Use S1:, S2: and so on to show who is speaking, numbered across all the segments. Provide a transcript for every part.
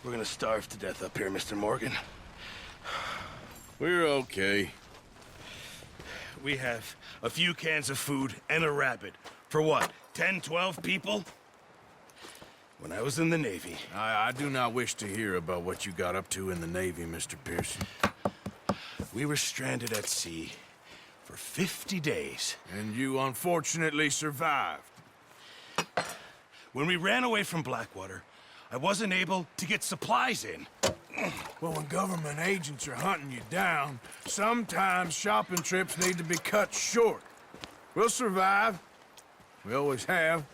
S1: We're gonna starve to death up here, Mr. Morgan.
S2: We're okay.
S1: We have a few cans of food and a rabbit. For what, 10, 12 people? When I was in the Navy...
S2: I do not wish to hear about what you got up to in the Navy, Mr. Pearson.
S1: We were stranded at sea for 50 days.
S2: And you unfortunately survived.
S1: When we ran away from Blackwater, I wasn't able to get supplies in.
S2: Well, when government agents are hunting you down, sometimes shopping trips need to be cut short. We'll survive. We always have.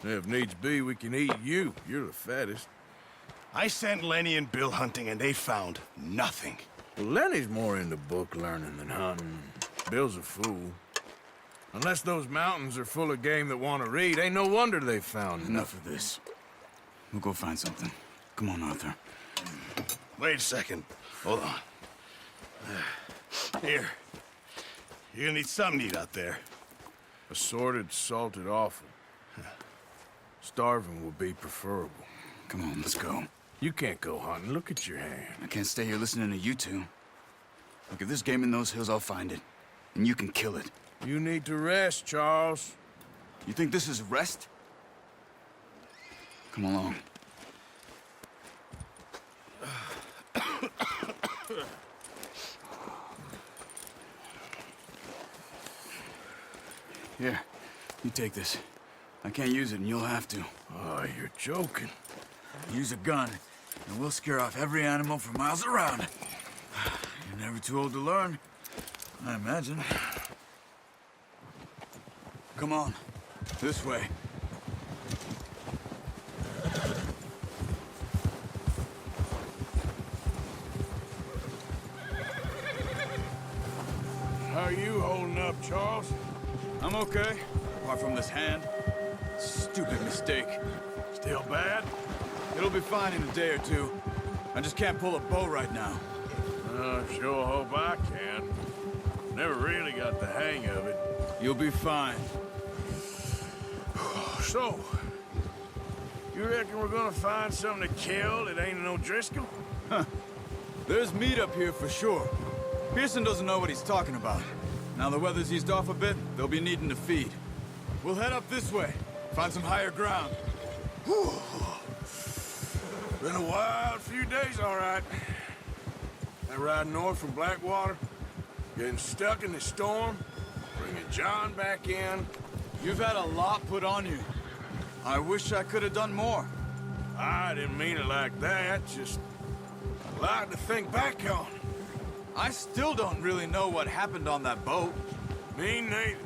S2: If needs be, we can eat you. You're the fattest.
S1: I sent Lenny and Bill hunting, and they found nothing.
S2: Well, Lenny's more into book learning than hunting. Bill's a fool. Unless those mountains are full of game that want to read, ain't no wonder they found
S3: Enough of this. We'll go find something. Come on, Arthur.
S1: Wait a second. Hold on. Here. You're gonna need something to eat out there.
S2: Assorted, salted offal. Starving would be preferable.
S3: Come on, let's go.
S2: You can't go hunting. Look at your hand.
S3: I can't stay here listening to you two. Look, if there's game in those hills, I'll find it. And you can kill it.
S2: You need to rest, Charles.
S3: You think this is rest? Come along. Here, you take this. I can't use it, and you'll have to.
S2: Oh, you're joking.
S3: Use a gun, and we'll scare off every animal for miles around. You're never too old to learn, I imagine. Come on, this way.
S2: How are you holding up, Charles?
S3: I'm okay, apart from this hand. Stupid mistake.
S2: Still bad?
S3: It'll be fine in a day or two. I just can't pull a bow right now.
S2: I sure hope I can. Never really got the hang of it.
S3: You'll be fine.
S2: So, you reckon we're gonna find something to kill that ain't no Driscoll?
S3: There's meat up here for sure. Pearson doesn't know what he's talking about. Now the weather's eased off a bit, they'll be needing to feed. We'll head up this way, find some higher ground.
S2: Whew. Been a wild few days, all right. That ride north from Blackwater, getting stuck in the storm, bringing John back in.
S3: You've had a lot put on you. I wish I could have done more.
S2: I didn't mean it like that, just a lot to think back on.
S3: I still don't really know what happened on that boat.
S2: Me neither.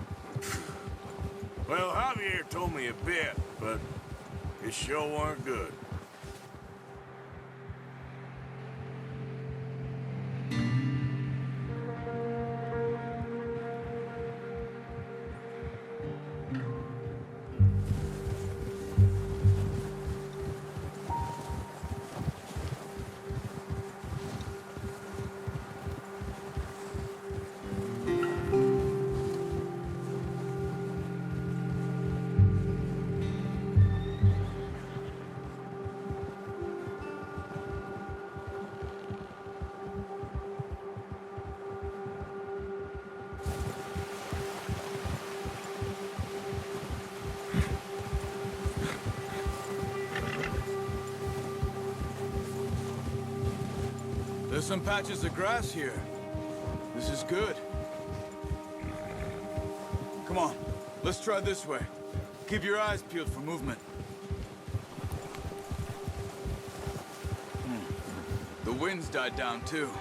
S2: Well, Javier told me a bit, but it sure weren't good.
S3: There's some patches of grass here. This is good. Come on, let's try this way. Keep your eyes peeled for movement. The wind's died down too.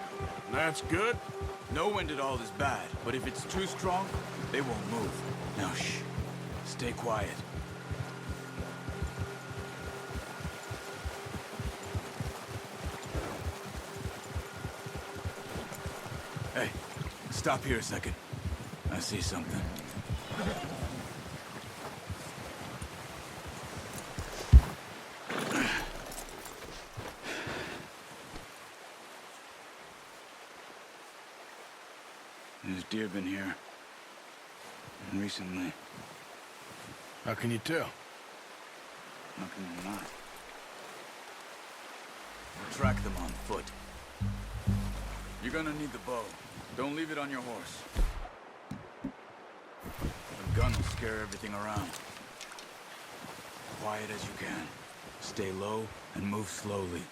S2: That's good.
S3: No wind at all is bad, but if it's too strong, they won't move. Now shh, stay quiet. Hey, stop here a second. I see something. There's deer been here. And recently.
S2: How can you tell?
S3: How can you not? We'll track them on foot. You're gonna need the bow. Don't leave it on your horse. The gun will scare everything around. Quiet as you can. Stay low and move slowly.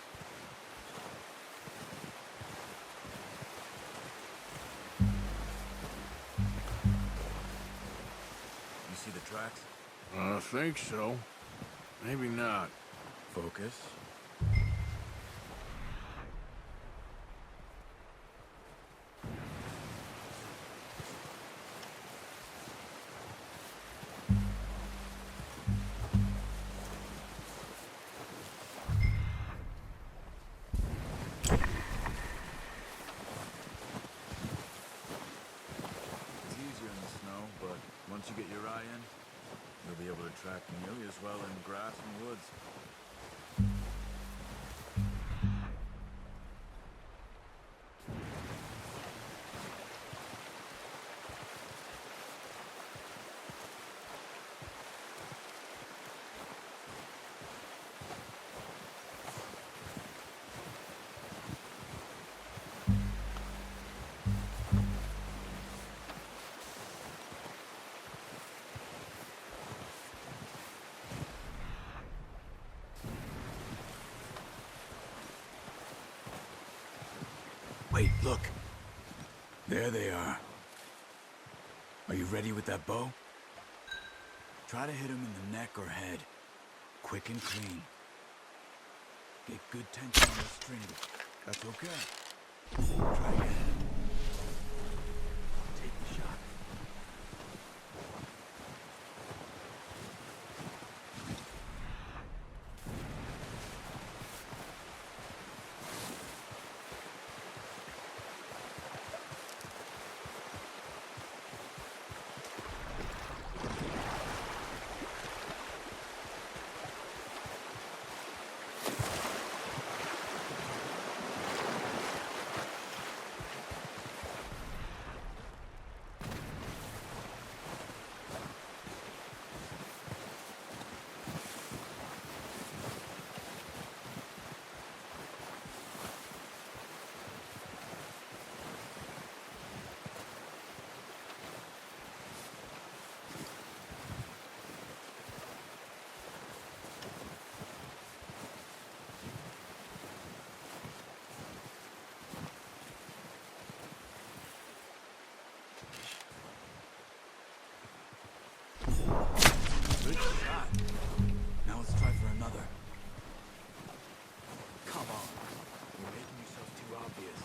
S3: You see the tracks?
S2: I think so. Maybe not.
S3: Focus. It's easier in the snow, but once you get your eye in, you'll be able to track nearly as well in grass and woods. Wait, look. There they are. Are you ready with that bow? Try to hit him in the neck or head. Quick and clean. Get good tension on the string. That's okay. Try again. Take the shot. Good shot. Now let's try for another. Come on. You're making yourself too obvious.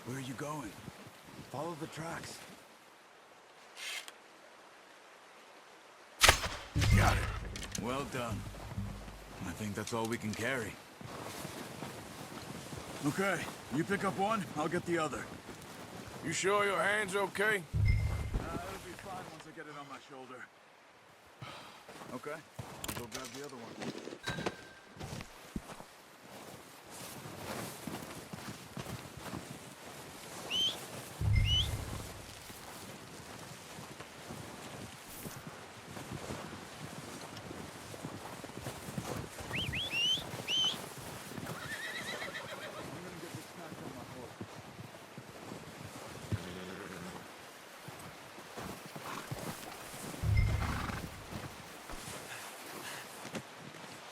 S3: Where are you going? Follow the tracks.
S2: Got it.
S3: Well done. I think that's all we can carry. Okay, you pick up one, I'll get the other.
S2: You sure your hand's okay?
S3: It'll be fine once I get it on my shoulder. Okay, I'll go grab the other one.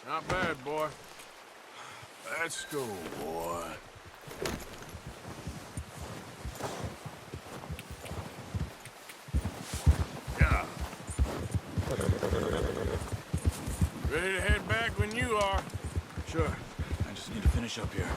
S2: Not bad, boy. Let's go, boy. Yeah. Ready to head back when you are.
S3: Sure, I just need to finish up here.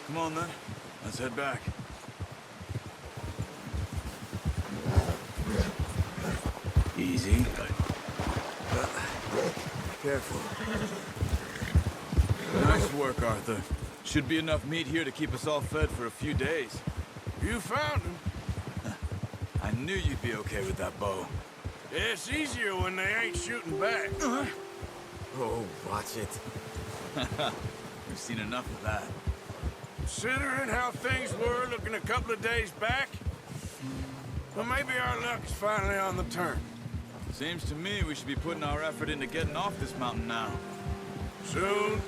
S3: Come on, then. Let's head back. Easy. Careful. Nice work, Arthur. Should be enough meat here to keep us all fed for a few days.
S2: You found him.
S3: I knew you'd be okay with that bow.
S2: It's easier when they ain't shooting back.
S4: Oh, watch it.
S3: We've seen enough of that.
S2: Considering how things were looking a couple of days back, well, maybe our luck is finally on the turn.
S3: Seems to me we should be putting our effort into getting off this mountain now.
S2: Soon.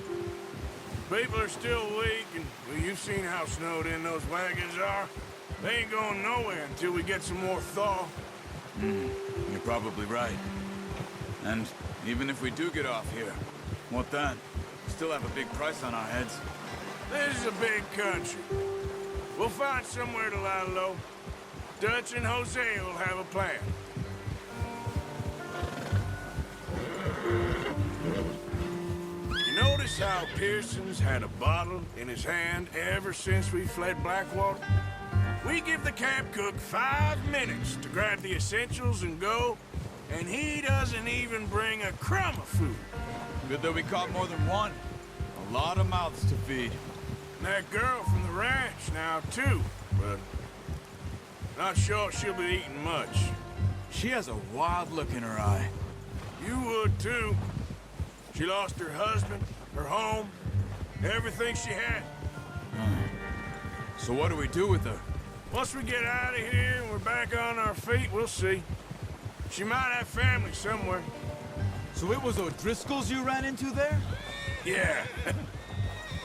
S2: People are still weak, and well, you've seen how snowed in those wagons are. They ain't going nowhere until we get some more thaw.
S3: You're probably right. And even if we do get off here, what then? We still have a big price on our heads.
S2: This is a big country. We'll find somewhere to lie low. Dutch and Jose will have a plan. You notice how Pearson's had a bottle in his hand ever since we fled Blackwater? We give the camp cook 5 minutes to grab the essentials and go, and he doesn't even bring a crumb of food.
S3: Good that we caught more than one. A lot of mouths to feed.
S2: And that girl from the ranch now, too, but not sure she'll be eating much.
S3: She has a wild look in her eye.
S2: You would, too. She lost her husband, her home, everything she had.
S3: So what do we do with her?
S2: Once we get out of here and we're back on our feet, we'll see. She might have family somewhere.
S3: So it was O'Driscoll's you ran into there?
S2: Yeah.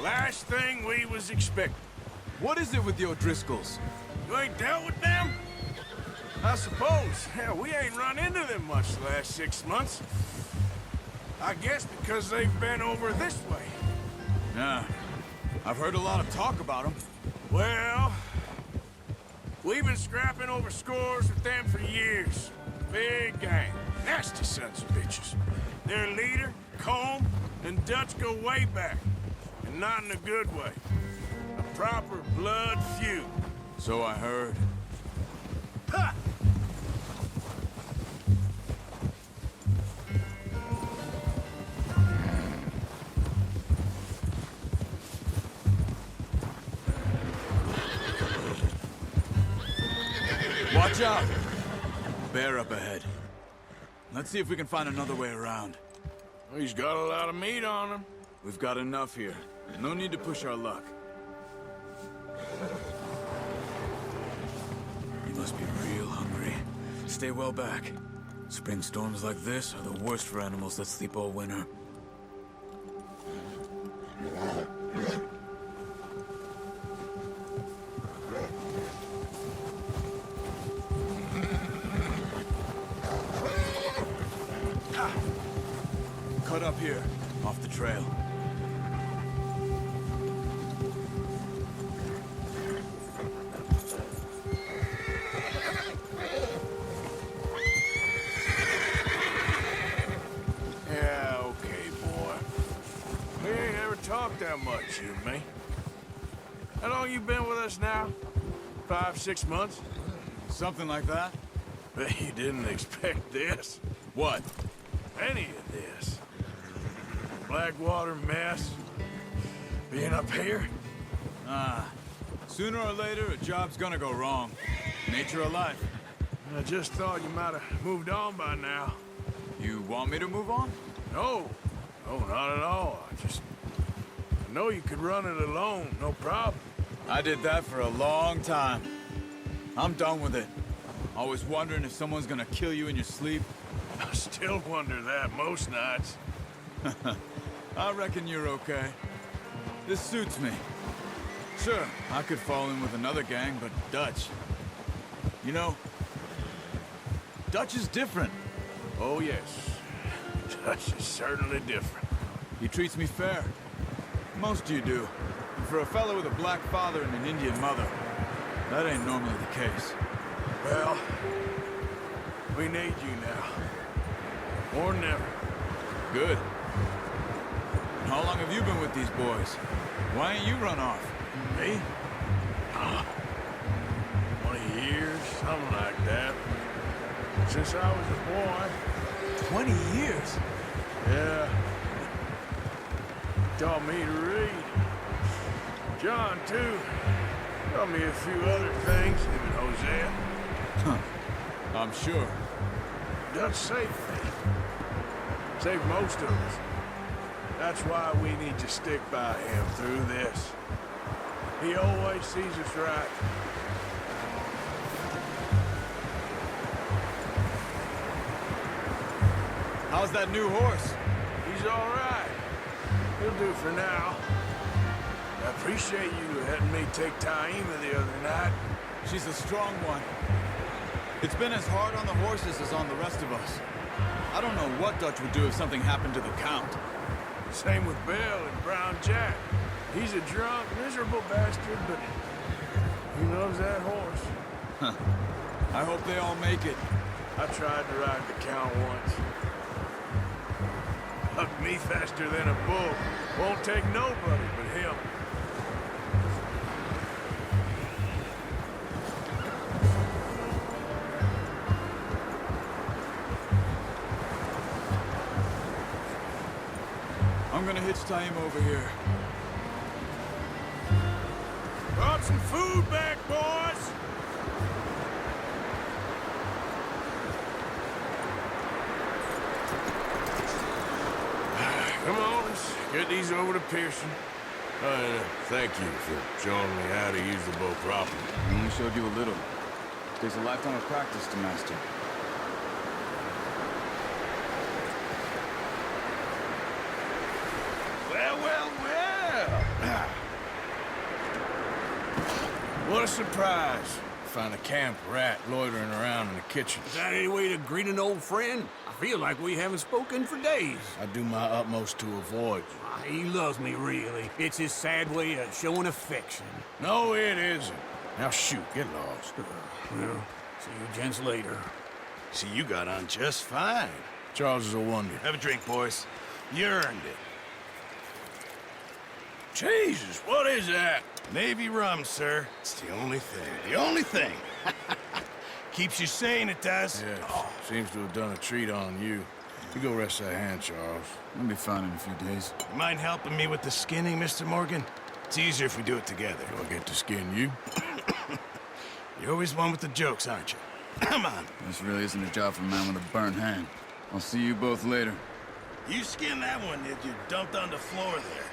S2: Last thing we was expecting.
S3: What is it with the O'Driscolls?
S2: You ain't dealt with them? I suppose. Hell, we ain't run into them much the last 6 months. I guess because they've been over this way.
S3: Yeah. I've heard a lot of talk about them.
S2: Well, we've been scrapping over scores with them for years. Big gang. Nasty sons of bitches. Their leader, Combe, and Dutch go way back. And not in a good way. A proper blood feud.
S3: So I heard.
S2: Ha!
S3: Watch out! Bear up ahead. Let's see if we can find another way around.
S2: He's got a lot of meat on him.
S3: We've got enough here. No need to push our luck. You must be real hungry. Stay well back. Spring storms like this are the worst for animals that sleep all winter. Cut up here, off the trail.
S2: Yeah, okay, boy. We ain't ever talked that much, you and me. How long you been with us now? 5, 6 months?
S3: Something like that?
S2: Bet you didn't expect this.
S3: What?
S2: Any of this. Blackwater mess. Being up here?
S3: Sooner or later, a job's gonna go wrong. Nature of life.
S2: I just thought you might have moved on by now.
S3: You want me to move on?
S2: No. No, not at all. I know you could run it alone, no problem.
S3: I did that for a long time. I'm done with it. Always wondering if someone's gonna kill you in your sleep.
S2: I still wonder that most nights.
S3: I reckon you're okay. This suits me. Sure, I could fall in with another gang, but Dutch... You know, Dutch is different.
S2: Oh, yes. Dutch is certainly different.
S3: He treats me fair. Most of you do. And for a fellow with a black father and an Indian mother, that ain't normally the case.
S2: Well, we need you now. More than ever.
S3: Good. And how long have you been with these boys? Why ain't you run off?
S2: Me? 20 years, something like that. Since I was a boy.
S3: 20 years?
S2: Yeah. Taught me to read. John, too. Taught me a few other things, him and Hosea.
S3: Huh. I'm sure.
S2: Dutch saved me. Saved most of us. That's why we need to stick by him through this. He always sees us right.
S3: How's that new horse?
S2: He's all right. He'll do for now. I appreciate you letting me take Taima the other night.
S3: She's a strong one. It's been as hard on the horses as on the rest of us. I don't know what Dutch would do if something happened to the Count.
S2: Same with Bill and Brown Jack. He's a drunk, miserable bastard, but he loves that horse.
S3: Huh. I hope they all make it.
S2: I tried to ride the Count once. Hugged me faster than a bull. Won't take nobody but him.
S3: I'm gonna hitch Taima over here.
S2: Brought some food back, boys! Come on, let's get these over to Pearson. Thank you for showing me how to use the bow properly.
S3: I only showed you a little. Takes a lifetime of practice to master.
S1: Well, well, well.
S2: What a surprise. Find a camp rat loitering around in the kitchen.
S5: Is that any way to greet an old friend? I feel like we haven't spoken for days.
S2: I do my utmost to avoid you.
S5: He loves me, really. It's his sad way of showing affection.
S2: No, it isn't. Now shoot, get lost.
S5: Well, see you gents later.
S1: See, you got on just fine.
S2: Charles is a wonder.
S1: Have a drink, boys. You earned it.
S2: Jesus, what is that?
S1: Navy rum, sir. It's the only thing. The only thing. Keeps you sane, it does.
S2: Yes, seems to have done a treat on you. You go rest that hand, Charles.
S3: I'll be fine in a few days.
S1: You mind helping me with the skinning, Mr. Morgan? It's easier if we do it together.
S2: Do I get to skin you?
S1: You're always one with the jokes, aren't you? Come on.
S3: This really isn't a job for a man with a burnt hand. I'll see you both later.
S1: You skinned that one that you dumped on the floor there.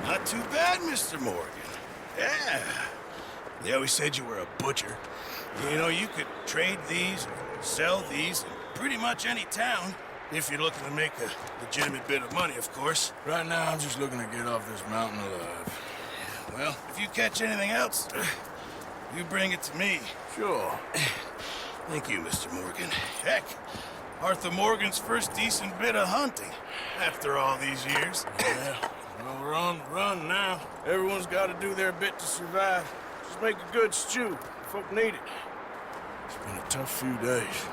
S1: Not too bad, Mr. Morgan. Yeah. They always said you were a butcher. You know, you could trade these or sell these in pretty much any town. If you're looking to make a legitimate bit of money, of course.
S2: Right now, I'm just looking to get off this mountain alive.
S1: Well, if you catch anything else, you bring it to me.
S2: Sure.
S1: Thank you, Mr. Morgan. Heck, Arthur Morgan's first decent bit of hunting after all these years.
S2: Yeah. Well, we're on the run now. Everyone's got to do their bit to survive. Just make a good stew. Folk need it. It's been a tough few days.